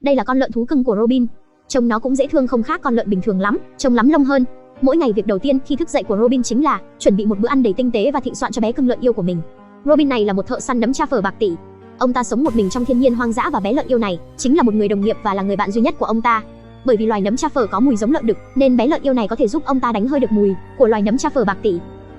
Đây là con lợn thú cưng của Robin. Trông nó cũng dễ thương không khác con lợn bình thường lắm, trông lắm lông hơn. Mỗi ngày việc đầu tiên khi thức dậy của Robin chính là chuẩn bị một bữa ăn đầy tinh tế và thịnh soạn cho bé cưng lợn yêu của mình. Robin này là một thợ săn nấm Chafer bạc tỷ. Ông ta sống một mình trong thiên nhiên hoang dã và bé lợn yêu này chính là một người đồng nghiệp và là người bạn duy nhất của ông ta. Bởi vì loài nấm Chafer có mùi giống lợn đực nên bé lợn yêu này có thể giúp ông ta đánh hơi được mùi của loài nấm Chafer bạc tỷ.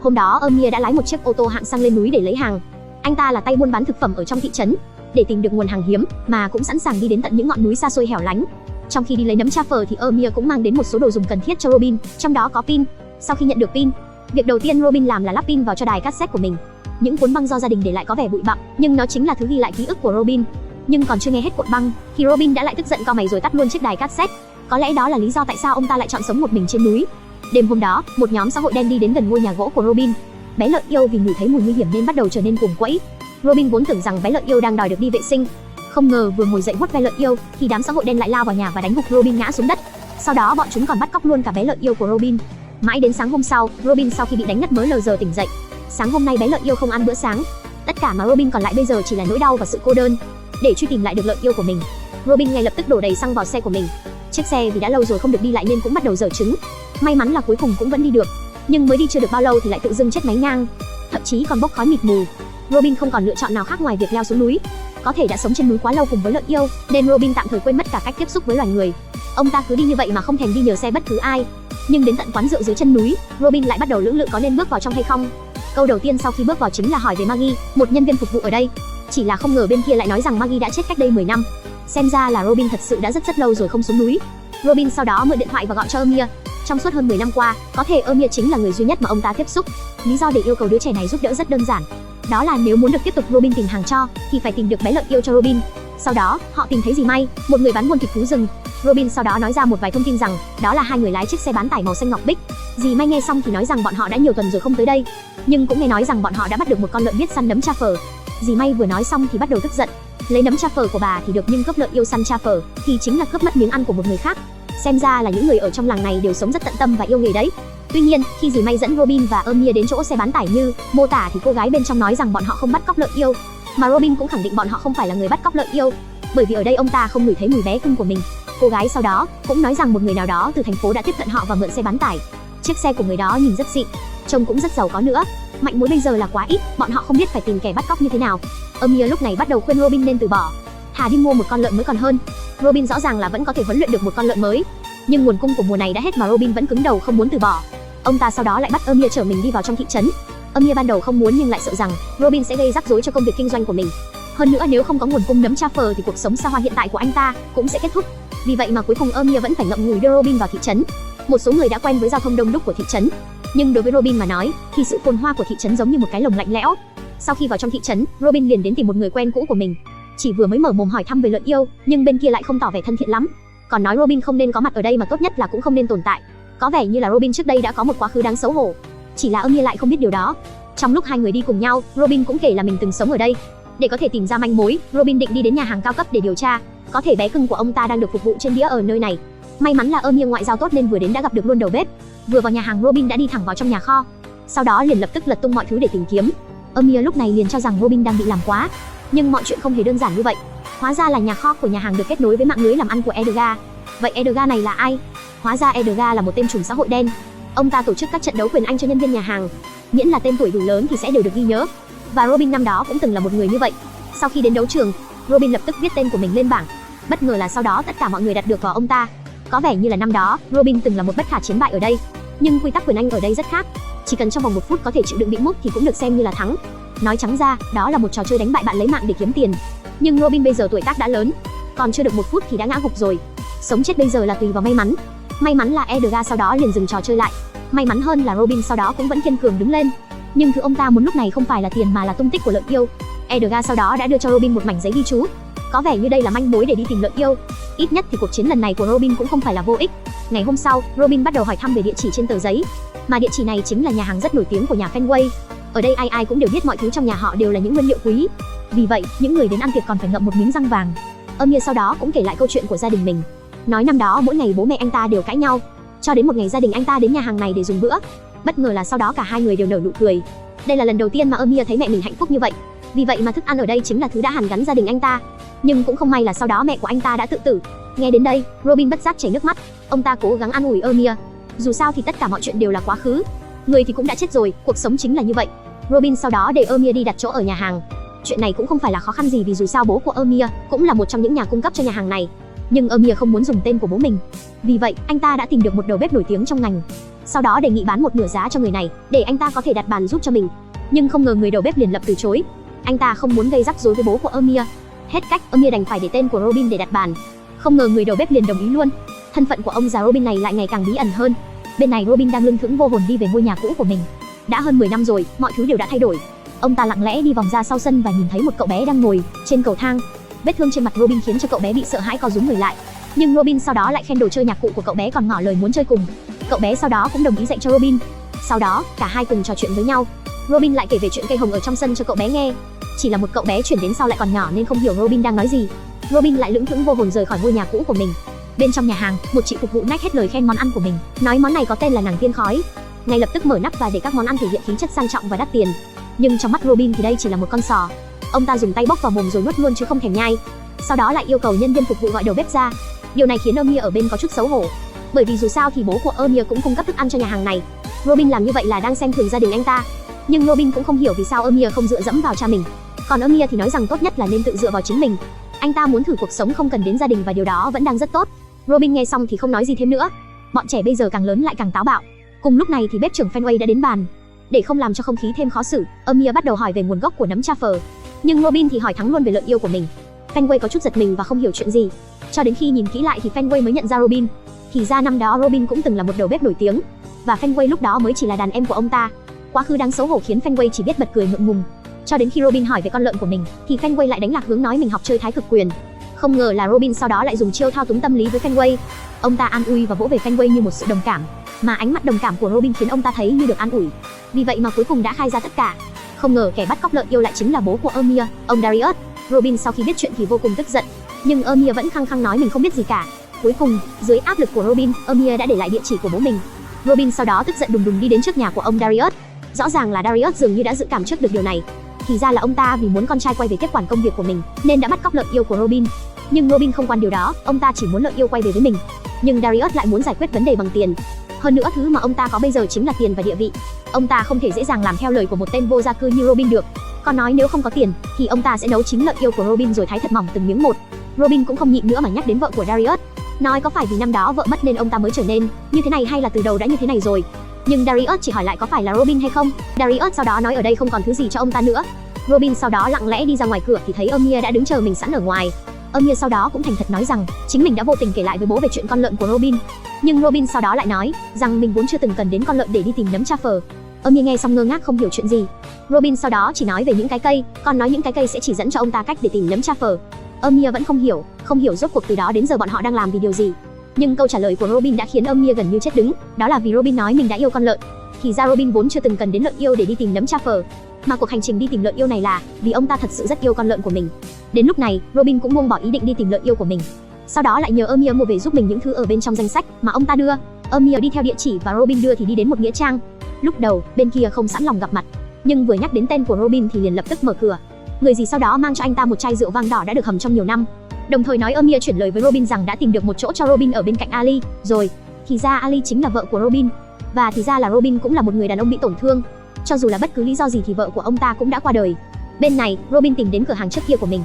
Hôm đó Amir đã lái một chiếc ô tô hạng sang lên núi để lấy hàng. Anh ta là tay buôn bán thực phẩm ở trong thị trấn. Để tìm được nguồn hàng hiếm mà cũng sẵn sàng đi đến tận những ngọn núi xa xôi hẻo lánh. Trong khi đi lấy nấm Chafer thì Amir cũng mang đến một số đồ dùng cần thiết cho Robin, trong đó có pin. Sau khi nhận được pin, việc đầu tiên Robin làm là lắp pin vào cho đài cassette của mình. Những cuốn băng do gia đình để lại có vẻ bụi bặm, nhưng nó chính là thứ ghi lại ký ức của Robin. Nhưng còn chưa nghe hết cuộn băng thì Robin đã lại tức giận cau mày rồi tắt luôn chiếc đài cassette. Có lẽ đó là lý do tại sao ông ta lại chọn sống một mình trên núi. Đêm hôm đó, một nhóm xã hội đen đi đến gần ngôi nhà gỗ của Robin. Bé lợn yêu vì ngửi thấy mùi nguy hiểm nên bắt đầu trở nên cuồng quẫy. Robin vốn tưởng rằng bé lợn yêu đang đòi được đi vệ sinh, không ngờ vừa ngồi dậy vuốt ve lợn yêu thì đám xã hội đen lại lao vào nhà và đánh gục Robin ngã xuống đất. Sau đó bọn chúng còn bắt cóc luôn cả bé lợn yêu của Robin. Mãi đến sáng hôm sau, Robin sau khi bị đánh ngất mới lờ giờ tỉnh dậy. Sáng hôm nay bé lợn yêu không ăn bữa sáng. Tất cả mà Robin còn lại bây giờ chỉ là nỗi đau và sự cô đơn. Để truy tìm lại được lợn yêu của mình, Robin ngay lập tức đổ đầy xăng vào xe của mình. Chiếc xe vì đã lâu rồi không được đi lại nên cũng bắt đầu dở trứng. May mắn là cuối cùng cũng vẫn đi được, nhưng mới đi chưa được bao lâu thì lại tự dưng chết máy ngang, thậm chí còn bốc khói mịt mù. Robin không còn lựa chọn nào khác ngoài việc leo xuống núi. Có thể đã sống trên núi quá lâu cùng với lợn yêu nên Robin tạm thời quên mất cả cách tiếp xúc với loài người. Ông ta cứ đi như vậy mà không thèm đi nhờ xe bất cứ ai. Nhưng đến tận quán rượu dưới chân núi, Robin lại bắt đầu lưỡng lự có nên bước vào trong hay không. Câu đầu tiên sau khi bước vào chính là hỏi về Maggie, một nhân viên phục vụ ở đây. Chỉ là không ngờ bên kia lại nói rằng Maggie đã chết cách đây 10 năm. Xem ra là Robin thật sự đã rất lâu rồi không xuống núi. Robin sau đó mượn điện thoại và gọi cho Amir. Trong suốt hơn 10 năm qua, có thể Amir chính là người duy nhất mà ông ta tiếp xúc. Lý do để yêu cầu đứa trẻ này giúp đỡ rất đơn giản. Đó là nếu muốn được tiếp tục Robin tìm hàng cho thì phải tìm được bé lợn yêu cho Robin. Sau đó, họ tìm thấy dì May, một người bán buôn thịt thú rừng. Robin sau đó nói ra một vài thông tin rằng đó là hai người lái chiếc xe bán tải màu xanh ngọc bích. Dì May nghe xong thì nói rằng bọn họ đã nhiều tuần rồi không tới đây, nhưng cũng nghe nói rằng bọn họ đã bắt được một con lợn biết săn nấm Chafer. Dì May vừa nói xong thì bắt đầu tức giận. Lấy nấm Chafer của bà thì được nhưng cướp lợn yêu săn Chafer thì chính là cướp mất miếng ăn của một người khác. Xem ra là những người ở trong làng này đều sống rất tận tâm và yêu nghề đấy. Tuy nhiên, khi dì May dẫn Robin và Amir đến chỗ xe bán tải như mô tả thì cô gái bên trong nói rằng bọn họ không bắt cóc lợn yêu, mà Robin cũng khẳng định bọn họ không phải là người bắt cóc lợn yêu, bởi vì ở đây ông ta không ngửi thấy mùi bé cưng của mình. Cô gái sau đó cũng nói rằng một người nào đó từ thành phố đã tiếp cận họ và mượn xe bán tải. Chiếc xe của người đó nhìn rất xịn, trông cũng rất giàu có nữa. Mạnh mối bây giờ là quá ít, bọn họ không biết phải tìm kẻ bắt cóc như thế nào. Amir lúc này bắt đầu khuyên Robin nên từ bỏ, thà đi mua một con lợn mới còn hơn. Robin rõ ràng là vẫn có thể huấn luyện được một con lợn mới, nhưng nguồn cung của mùa này đã hết mà Robin vẫn cứng đầu không muốn từ bỏ. Ông ta sau đó lại bắt Amir chở mình đi vào trong thị trấn. Amir ban đầu không muốn nhưng lại sợ rằng Robin sẽ gây rắc rối cho công việc kinh doanh của mình. Hơn nữa nếu không có nguồn cung nấm Chafer thì cuộc sống xa hoa hiện tại của anh ta cũng sẽ kết thúc. Vì vậy mà cuối cùng Amir vẫn phải ngậm ngùi đưa Robin vào thị trấn. Một số người đã quen với giao thông đông đúc của thị trấn, nhưng đối với Robin mà nói thì sự phồn hoa của thị trấn giống như một cái lồng lạnh lẽo. Sau khi vào trong thị trấn, Robin liền đến tìm một người quen cũ của mình. Chỉ vừa mới mở mồm hỏi thăm về lợn yêu, nhưng bên kia lại không tỏ vẻ thân thiện lắm, còn nói Robin không nên có mặt ở đây mà tốt nhất là cũng không nên tồn tại. Có vẻ như là Robin trước đây đã có một quá khứ đáng xấu hổ. Chỉ là Amir lại không biết điều đó. Trong lúc hai người đi cùng nhau, Robin cũng kể là mình từng sống ở đây. Để có thể tìm ra manh mối, Robin định đi đến nhà hàng cao cấp để điều tra. Có thể bé cưng của ông ta đang được phục vụ trên đĩa ở nơi này. May mắn là Amir ngoại giao tốt nên vừa đến đã gặp được luôn đầu bếp. Vừa vào nhà hàng, Robin đã đi thẳng vào trong nhà kho. Sau đó liền lập tức lật tung mọi thứ để tìm kiếm. Amir lúc này liền cho rằng Robin đang bị làm quá, nhưng mọi chuyện không hề đơn giản như vậy. Hóa ra là nhà kho của nhà hàng được kết nối với mạng lưới làm ăn của Edgar. Vậy Edgar này là ai? Hóa ra Edgar là một tên trùm xã hội đen. Ông ta tổ chức các trận đấu quyền Anh cho nhân viên nhà hàng. Miễn là tên tuổi đủ lớn thì sẽ đều được ghi nhớ. Và Robin năm đó cũng từng là một người như vậy. Sau khi đến đấu trường, Robin lập tức viết tên của mình lên bảng. Bất ngờ là sau đó tất cả mọi người đặt được vào ông ta. Có vẻ như là năm đó, Robin từng là một bất khả chiến bại ở đây. Nhưng quy tắc quyền Anh ở đây rất khác. Chỉ cần trong vòng 1 phút có thể chịu đựng bị mút thì cũng được xem như là thắng. Nói trắng ra, đó là một trò chơi đánh bại bạn lấy mạng để kiếm tiền. Nhưng Robin bây giờ tuổi tác đã lớn, còn chưa được 1 phút thì đã ngã gục rồi. Sống chết bây giờ là tùy vào may mắn. May mắn là Edgar sau đó liền dừng trò chơi lại. May mắn hơn là Robin sau đó cũng vẫn kiên cường đứng lên. Nhưng thứ ông ta muốn lúc này không phải là tiền mà là tung tích của lợn yêu. Edgar sau đó đã đưa cho Robin một mảnh giấy ghi chú. Có vẻ như đây là manh mối để đi tìm lợn yêu. Ít nhất thì cuộc chiến lần này của Robin cũng không phải là vô ích. Ngày hôm sau, Robin bắt đầu hỏi thăm về địa chỉ trên tờ giấy. Mà địa chỉ này chính là nhà hàng rất nổi tiếng của nhà Fenway. Ở đây ai ai cũng đều biết mọi thứ trong nhà họ đều là những nguyên liệu quý. Vì vậy, những người đến ăn tiệc còn phải ngậm một miếng răng vàng. Amir sau đó cũng kể lại câu chuyện của gia đình mình. Nói năm đó mỗi ngày bố mẹ anh ta đều cãi nhau, cho đến một ngày gia đình anh ta đến nhà hàng này để dùng bữa. Bất ngờ là sau đó cả hai người đều nở nụ cười. Đây là lần đầu tiên mà Amir thấy mẹ mình hạnh phúc như vậy. Vì vậy mà thức ăn ở đây chính là thứ đã hàn gắn gia đình anh ta. Nhưng cũng không may là sau đó mẹ của anh ta đã tự tử. Nghe đến đây, Robin bất giác chảy nước mắt. Ông ta cố gắng an ủi Amir. Dù sao thì tất cả mọi chuyện đều là quá khứ. Người thì cũng đã chết rồi, cuộc sống chính là như vậy. Robin sau đó để Amir đi đặt chỗ ở nhà hàng. Chuyện này cũng không phải là khó khăn gì vì dù sao bố của Amir cũng là một trong những nhà cung cấp cho nhà hàng này. Nhưng Amir không muốn dùng tên của bố mình. Vì vậy, anh ta đã tìm được một đầu bếp nổi tiếng trong ngành. Sau đó đề nghị bán một nửa giá cho người này để anh ta có thể đặt bàn giúp cho mình. Nhưng không ngờ người đầu bếp liền lập từ chối. Anh ta không muốn gây rắc rối với bố của Amir. Hết cách, Amir đành phải để tên của Robin để đặt bàn. Không ngờ người đầu bếp liền đồng ý luôn. Thân phận của ông già Robin này lại ngày càng bí ẩn hơn. Bên này Robin đang lững thững vô hồn đi về ngôi nhà cũ của mình. Đã hơn 10 năm rồi, mọi thứ đều đã thay đổi. Ông ta lặng lẽ đi vòng ra sau sân và nhìn thấy một cậu bé đang ngồi trên cầu thang. Vết thương trên mặt Robin khiến cho cậu bé bị sợ hãi co rúm người lại. Nhưng Robin sau đó lại khen đồ chơi nhạc cụ của cậu bé còn ngỏ lời muốn chơi cùng. Cậu bé sau đó cũng đồng ý dạy cho Robin. Sau đó, cả hai cùng trò chuyện với nhau. Robin lại kể về chuyện cây hồng ở trong sân cho cậu bé nghe. Chỉ là một cậu bé chuyển đến sau lại còn nhỏ nên không hiểu Robin đang nói gì. Robin lại lững thững vô hồn rời khỏi ngôi nhà cũ của mình. Bên trong nhà hàng, một chị phục vụ nách hết lời khen món ăn của mình, nói món này có tên là nàng tiên khói. Ngay lập tức mở nắp và để các món ăn thể hiện khí chất sang trọng và đắt tiền. Nhưng trong mắt Robin thì đây chỉ là một con sò. Ông ta dùng tay bóc vào mồm rồi nuốt luôn chứ không thèm nhai. Sau đó lại yêu cầu nhân viên phục vụ gọi đầu bếp ra. Điều này khiến Amir ở bên có chút xấu hổ. Bởi vì dù sao thì bố của Amir cũng cung cấp thức ăn cho nhà hàng này. Robin làm như vậy là đang xem thường gia đình anh ta. Nhưng Robin cũng không hiểu vì sao Amir không dựa dẫm vào cha mình. Còn Amir thì nói rằng tốt nhất là nên tự dựa vào chính mình. Anh ta muốn thử cuộc sống không cần đến gia đình và điều đó vẫn đang rất tốt. Robin nghe xong thì không nói gì thêm nữa. Bọn trẻ bây giờ càng lớn lại càng táo bạo. Cùng lúc này thì bếp trưởng Fenway đã đến bàn. Để không làm cho không khí thêm khó xử, Amir bắt đầu hỏi về nguồn gốc của nấm truffle. Nhưng Robin thì hỏi thẳng luôn về lợn yêu của mình. Fenway có chút giật mình và không hiểu chuyện gì. Cho đến khi nhìn kỹ lại thì Fenway mới nhận ra Robin. Thì ra năm đó Robin cũng từng là một đầu bếp nổi tiếng. Và Fenway lúc đó mới chỉ là đàn em của ông ta. Quá khứ đáng xấu hổ khiến Fenway chỉ biết bật cười ngượng ngùng. Cho đến khi Robin hỏi về con lợn của mình thì Fenway lại đánh lạc hướng nói mình học chơi thái cực quyền. Không ngờ là Robin sau đó lại dùng chiêu thao túng tâm lý với Fenway. Ông ta an ủi và vỗ về Fenway như một sự đồng cảm. Mà ánh mắt đồng cảm của Robin khiến ông ta thấy như được an ủi. Vì vậy mà cuối cùng đã khai ra tất cả. Không ngờ kẻ bắt cóc lợn yêu lại chính là bố của Amir, ông Darius. Robin sau khi biết chuyện thì vô cùng tức giận. Nhưng Amir vẫn khăng khăng nói mình không biết gì cả. Cuối cùng, dưới áp lực của Robin, Amir đã để lại địa chỉ của bố mình. Robin sau đó tức giận đùng đùng đi đến trước nhà của ông Darius. Rõ ràng là Darius dường như đã dự cảm trước được điều này. Thì ra là ông ta vì muốn con trai quay về tiếp quản công việc của mình nên đã bắt cóc lợn yêu của Robin. Nhưng Robin không quan điều đó, ông ta chỉ muốn lợn yêu quay về với mình. Nhưng Darius lại muốn giải quyết vấn đề bằng tiền. Hơn nữa thứ mà ông ta có bây giờ chính là tiền và địa vị. Ông ta không thể dễ dàng làm theo lời của một tên vô gia cư như Robin được. Còn nói nếu không có tiền thì ông ta sẽ nấu chính lợn yêu của Robin rồi thái thật mỏng từng miếng một. Robin cũng không nhịn nữa mà nhắc đến vợ của Darius. Nói có phải vì năm đó vợ mất nên ông ta mới trở nên như thế này hay là từ đầu đã như thế này rồi. Nhưng Darius chỉ hỏi lại có phải là Robin hay không. Darius sau đó nói ở đây không còn thứ gì cho ông ta nữa. Robin sau đó lặng lẽ đi ra ngoài cửa thì thấy Amir đã đứng chờ mình sẵn ở ngoài. Amir sau đó cũng thành thật nói rằng chính mình đã vô tình kể lại với bố về chuyện con lợn của Robin. Nhưng Robin sau đó lại nói rằng mình vốn chưa từng cần đến con lợn để đi tìm nấm truffle. Amir nghe xong ngơ ngác không hiểu chuyện gì. Robin sau đó chỉ nói về những cái cây, còn nói những cái cây sẽ chỉ dẫn cho ông ta cách để tìm nấm truffle. Amir vẫn không hiểu rốt cuộc từ đó đến giờ bọn họ đang làm vì điều gì. Nhưng câu trả lời của Robin đã khiến Amir gần như chết đứng, đó là vì Robin nói mình đã yêu con lợn. Thì ra Robin vốn chưa từng cần đến lợn yêu để đi tìm nấm truffle, mà cuộc hành trình đi tìm lợn yêu này là vì ông ta thật sự rất yêu con lợn của mình. Đến lúc này, Robin cũng buông bỏ ý định đi tìm lợn yêu của mình. Sau đó lại nhờ Amir mua về giúp mình những thứ ở bên trong danh sách mà ông ta đưa. Amir đi theo địa chỉ và Robin đưa thì đi đến một nghĩa trang. Lúc đầu, bên kia không sẵn lòng gặp mặt, nhưng vừa nhắc đến tên của Robin thì liền lập tức mở cửa. Người gì sau đó mang cho anh ta một chai rượu vang đỏ đã được hầm trong nhiều năm. Đồng thời nói Amir chuyển lời với Robin rằng đã tìm được một chỗ cho Robin ở bên cạnh Ali rồi. Thì ra Ali chính là vợ của Robin. Và thì ra là Robin cũng là một người đàn ông bị tổn thương. Cho dù là bất cứ lý do gì thì vợ của ông ta cũng đã qua đời. Bên này, Robin tìm đến cửa hàng trước kia của mình.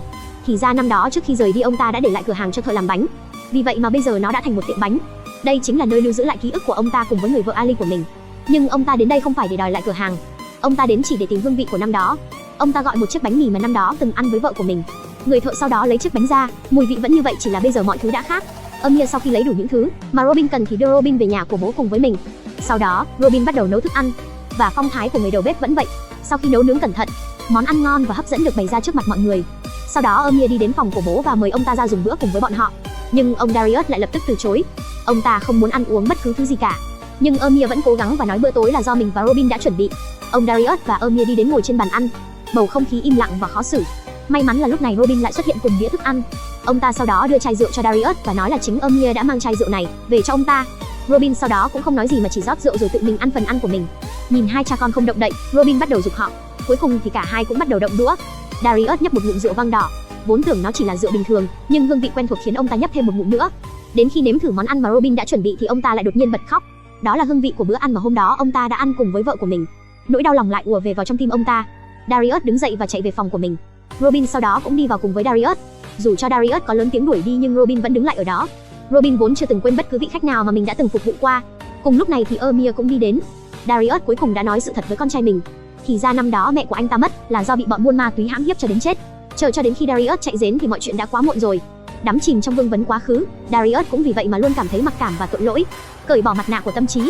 Thì ra năm đó trước khi rời đi ông ta đã để lại cửa hàng cho thợ làm bánh. Vì vậy mà bây giờ nó đã thành một tiệm bánh. Đây chính là nơi lưu giữ lại ký ức của ông ta cùng với người vợ Ali của mình. Nhưng ông ta đến đây không phải để đòi lại cửa hàng. Ông ta đến chỉ để tìm hương vị của năm đó. Ông ta gọi một chiếc bánh mì mà năm đó từng ăn với vợ của mình. Người thợ sau đó lấy chiếc bánh ra, mùi vị vẫn như vậy chỉ là bây giờ mọi thứ đã khác. Amir sau khi lấy đủ những thứ mà Robin cần thì đưa Robin về nhà của bố cùng với mình. Sau đó, Robin bắt đầu nấu thức ăn. Và phong thái của người đầu bếp vẫn vậy. Sau khi nấu nướng cẩn thận, món ăn ngon và hấp dẫn được bày ra trước mặt mọi người. Sau đó Amir đi đến phòng của bố và mời ông ta ra dùng bữa cùng với bọn họ. Nhưng ông Darius lại lập tức từ chối. Ông ta không muốn ăn uống bất cứ thứ gì cả. Nhưng Amir vẫn cố gắng và nói bữa tối là do mình và Robin đã chuẩn bị. Ông Darius và Amir đi đến ngồi trên bàn ăn. Bầu không khí im lặng và khó xử. May mắn là lúc này Robin lại xuất hiện cùng đĩa thức ăn. Ông ta sau đó đưa chai rượu cho Darius và nói là chính Amir đã mang chai rượu này về cho ông ta. Robin sau đó cũng không nói gì mà chỉ rót rượu rồi tự mình ăn phần ăn của mình. Nhìn hai cha con không động đậy, Robin bắt đầu giục họ. Cuối cùng thì cả hai cũng bắt đầu động đũa. Darius nhấp một ngụm rượu vang đỏ. Vốn tưởng nó chỉ là rượu bình thường, nhưng hương vị quen thuộc khiến ông ta nhấp thêm một ngụm nữa. Đến khi nếm thử món ăn mà Robin đã chuẩn bị thì ông ta lại đột nhiên bật khóc. Đó là hương vị của bữa ăn mà hôm đó ông ta đã ăn cùng với vợ của mình. Nỗi đau lòng lại ùa về vào trong tim ông ta. Darius đứng dậy và chạy về phòng của mình. Robin sau đó cũng đi vào cùng với Darius. Dù cho Darius có lớn tiếng đuổi đi nhưng Robin vẫn đứng lại ở đó. Robin vốn chưa từng quên bất cứ vị khách nào mà mình đã từng phục vụ qua. Cùng lúc này thì Amir cũng đi đến. Darius cuối cùng đã nói sự thật với con trai mình. Thì ra năm đó mẹ của anh ta mất là do bị bọn buôn ma túy hãm hiếp cho đến chết. Chờ cho đến khi Darius chạy đến thì mọi chuyện đã quá muộn rồi. Đắm chìm trong vương vấn quá khứ, Darius cũng vì vậy mà luôn cảm thấy mặc cảm và tội lỗi. Cởi bỏ mặt nạ của tâm trí,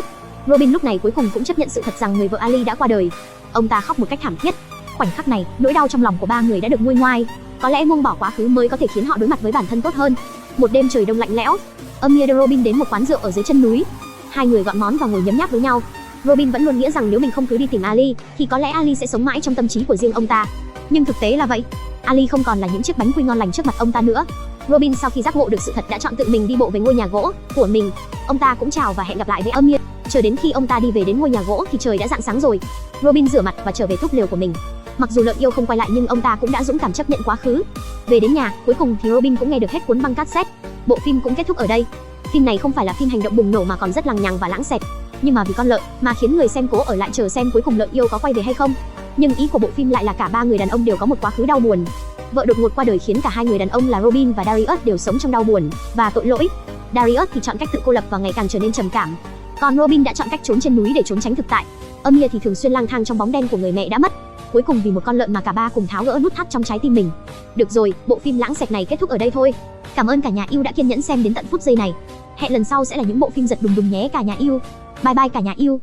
Robin lúc này cuối cùng cũng chấp nhận sự thật rằng người vợ Ali đã qua đời. Ông ta khóc một cách thảm thiết. Khoảnh khắc này, nỗi đau trong lòng của ba người đã được nguôi ngoai. Có lẽ buông bỏ quá khứ mới có thể khiến họ đối mặt với bản thân tốt hơn. Một đêm trời đông lạnh lẽo, Amir đưa Robin đến một quán rượu ở dưới chân núi. Hai người gọi món và ngồi nhấm nháp với nhau. Robin vẫn luôn nghĩ rằng nếu mình không cứ đi tìm Ali, thì có lẽ Ali sẽ sống mãi trong tâm trí của riêng ông ta. Nhưng thực tế là vậy, Ali không còn là những chiếc bánh quy ngon lành trước mặt ông ta nữa. Robin sau khi giác ngộ được sự thật đã chọn tự mình đi bộ về ngôi nhà gỗ của mình. Ông ta cũng chào và hẹn gặp lại với Amir. Chờ đến khi ông ta đi về đến ngôi nhà gỗ thì trời đã rạng sáng rồi. Robin rửa mặt và trở về túp lều của mình. Mặc dù lợn yêu không quay lại nhưng ông ta cũng đã dũng cảm chấp nhận quá khứ. Về đến nhà, cuối cùng thì Robin cũng nghe được hết cuốn băng cassette. Bộ phim cũng kết thúc ở đây. Phim này không phải là phim hành động bùng nổ mà còn rất lằng nhằng và lãng xẹt. Nhưng mà vì con lợn mà khiến người xem cố ở lại chờ xem cuối cùng lợn yêu có quay về hay không. Nhưng ý của bộ phim lại là cả ba người đàn ông đều có một quá khứ đau buồn. Vợ đột ngột qua đời khiến cả hai người đàn ông là Robin và Darius đều sống trong đau buồn và tội lỗi. Darius thì chọn cách tự cô lập và ngày càng trở nên trầm cảm. Còn Robin đã chọn cách trốn trên núi để trốn tránh thực tại. Amir thì thường xuyên lang thang trong bóng đen của người mẹ đã mất. Cuối cùng vì một con lợn mà cả ba cùng tháo gỡ nút thắt trong trái tim mình. Được rồi, bộ phim lãng xẹt này kết thúc ở đây thôi. Cảm ơn cả nhà yêu đã kiên nhẫn xem đến tận phút giây này. Hẹn lần sau sẽ là những bộ phim giật đùng đùng nhé cả nhà yêu. Bye bye cả nhà yêu.